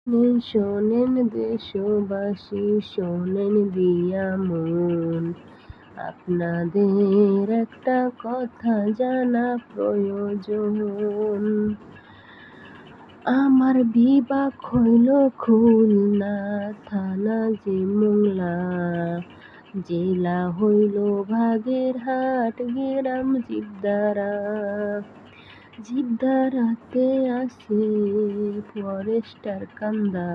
শোনেন দেশবাসী, শোনেন দিয়া মন, আপনাদের একটা কথা জানা প্রয়োজন। আমার বিবাহ হইল খুলনা, থানা যে মোংলা, জেলা হইল বাগেরহাট, গ্রাম জীবদারা। জীবদারাতে আছে ফরেস্টার কান্দা,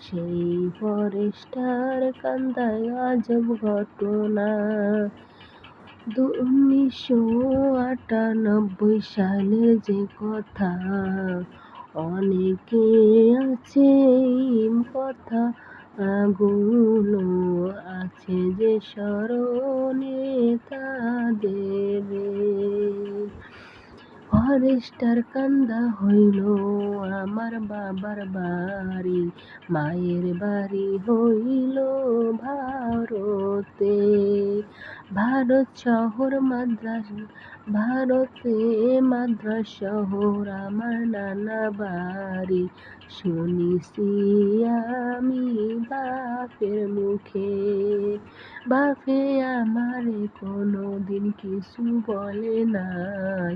সেই ফরেস্টার কান্দায় আজব ঘটনা। 1998 সালের যে কথা, অনেকে আছে কথা গুলো আছে যে স্মরণে তাদের। ফরেস্টার কান্দা হইল আমার বাবার বাড়ি, মায়ের বাড়ি হইল ভারতে। ভারত শহর মাদ্রাস, ভারতে মাদ্রাস শহর আমার নানা বাড়ি। শুনিছি আমি বাপের মুখে, বাপে আমারে কোনোদিন কিছু বলে নাই,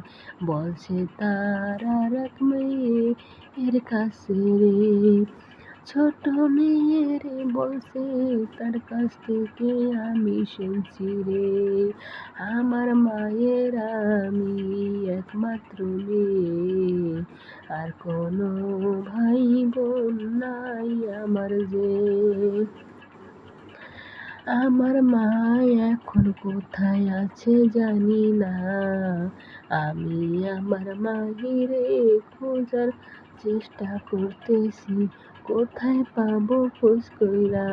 বলছে তার আর এক মেয়ের কাছে রে। ছোট মেয়েরে বলছে তার কাছ থেকে আমি শুনছি রে। আমার মায়ের আমি একমাত্র মেয়ে, আর কোনো ভাই বোন নাই আমার যে। আমার মা এখন কোথায় আছে জানি না, আমি আমার মাহিরে খোঁজার চেষ্টা করতেছি। কোথায় পাবো খোঁজ কইরা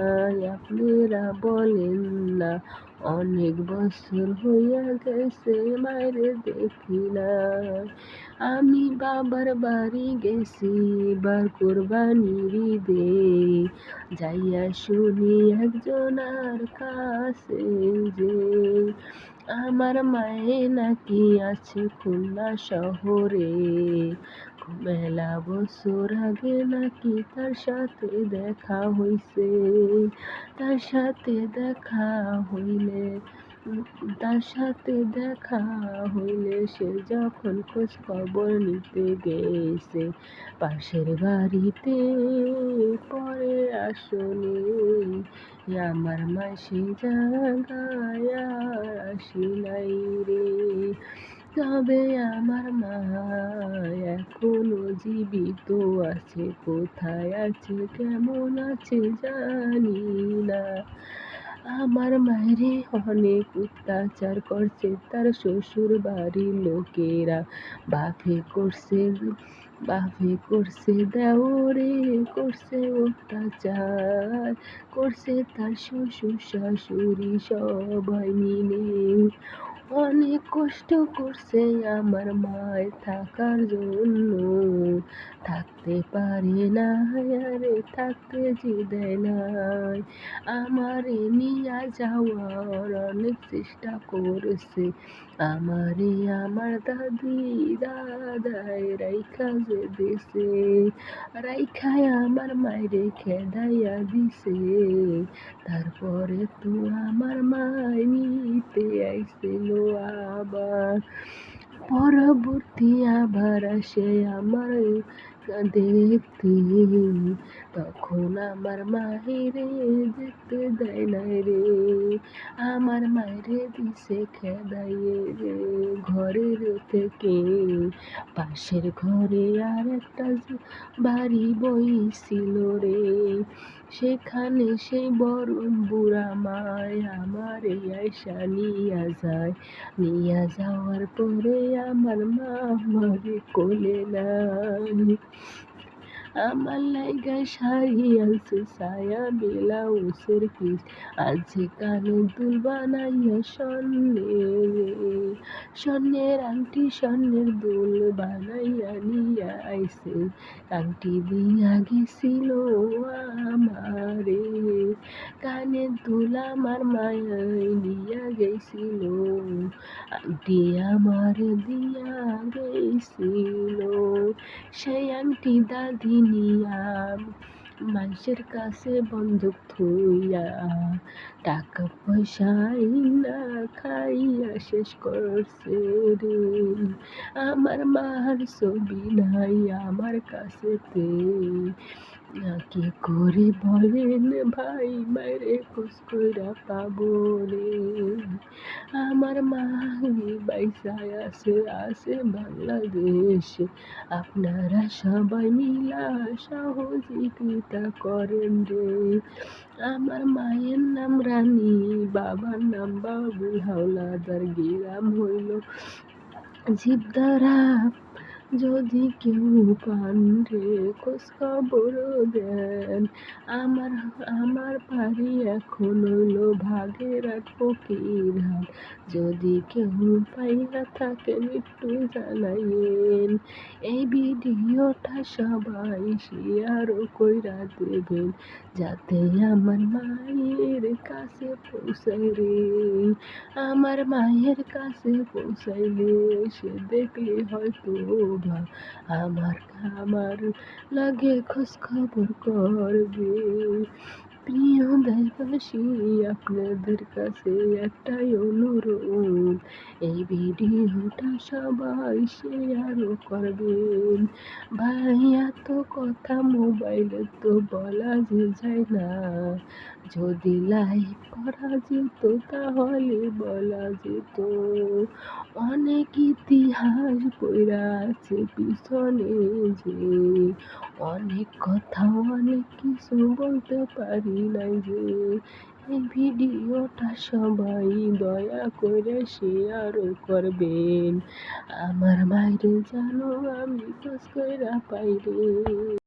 আপনারা বলেন না, অনেক বছর হইয়া গেছে মায়েরে দেখি না। আমি বাবার বাড়ি গেছি এবার কোরবানির ঈদে, যাইয়া শুনি একজনার কাছে যে আমার মায়ে নাকি আছে খুলনা শহরে। মেলা বছর আগে নাকি তার সাথে দেখা হইছে, তার সাথে দেখা হইলে, তার সাথে দেখা হইলে সে যখন খোঁজ খবর নিতে গেছে পাশের বাড়িতে পরে আসলে, আমার মা সে জায়গায় আর আসি নাই রে। তবে আমার মা এখনো জীবিত আছে, কোথায় আছে কেমন আছে জানি না। আমার মায়েরে অনেক অত্যাচার করছে তার শ্বশুর বাড়ির লোকেরা, বাপে করছে, বাপে করছে দেওরে করছে অত্যাচার, করছে তার শ্বশুর শাশুড়ি সবাই মিলে। অনেক কষ্ট করছে আমার মায় থাকার জন্য, থাকতে পারে না আরে থাকতে যে দেয় নাই। আমারে নিয়া যাওয়ার অনেক চেষ্টা করেছে, আমারে আমার দাদি দাদায় রাইখা যে দিছে, রাইখায় আমার মায়েরে খেদাইয়া দিছে। তারপরে তো আমার মায় নিতে আইছিল আবার, পরবর্তী আবার আসে আমার দেখতে, তখন আমার মাহিরে যেতে দেয় নাই রে। আমার মায়েরে দিছে খেদাইয়ে রে ঘরের থেকে। পাশের ঘরে আর একটা বাড়ি বইছিল রে, সেখানে সেই বড় বুড়া মায় আমারে আইসা নিয়া যায়। নিয়া যাওয়ার পরে আমার মা আমারে কোলে নাই, আমার লাইগা শাড়ি আনছে সায়া ব্লাউজের পিস, আনছে কানে দুল বানাইয়া স্বর্ণের, স্বর্ণের আংটি স্বর্ণের দুল বানাইয়া নিয়া আইছে। আংটি দিয়া গেছিল আমারে, কানের দুল আমার মায়াই নিয়া গেছিল, আংটি আমার দিয়া গেছিল। সেই আংটি দাদি নিয়া মানুষের কাছে বন্দুক থুইয়া টাকা পয়সা না খাইয়া শেষ করছে ঋণ। আমার মার ছবি নাই আমার কাছেতে, কি করে বলেন ভাই মায়েরে খোঁজ কইরা পাবো রে। আমার মা বাইসা আছে বাংলাদেশে, আপনারা সবাই মিলা সহযোগিতা করেন রে। আমার মায়ের নাম রানী, বাবার নাম বাবুল হাওলাদার, গ্রাম হইল জীবদারা। যদি কেউ পান রে খোঁজ খবর দেন। আমার আমার বাড়ি এখন হইল ভাগেরহাট ফকিরহাট, যদি কেউ পাইয়া থাকেন একটু জানাইয়েন। এই ভিডিওটা সবাই শেয়ার কইরা দেবেন, যাতে আমার মায়ের কাছে পৌঁছায় রে। আমার মায়ের কাছে পৌঁছাইলে সে দেখলে হয়তো বা আমার আমার লাগে খোঁজ খবর করবে। প্রিয় দেশবাসী, আপনাদের কাছে একটাই অনুরোধ, এই ভিডিওটা সবাই শেয়ার করবেন। ভাই এত কথা মোবাইলে তো বলা যে যায় না, যদি লাইভ করা যেত তাহলে বলা যেত। অনেক ইতিহাস পড়া আছে পিছনে, যে অনেক কথা অনেক কিছু বলতে পারি নাই যে। এই ভিডিওটা সবাই দয়া করে শেয়ার করবেন, আমার মায়ের যেন আমি খোঁজ কইরা পাই রে।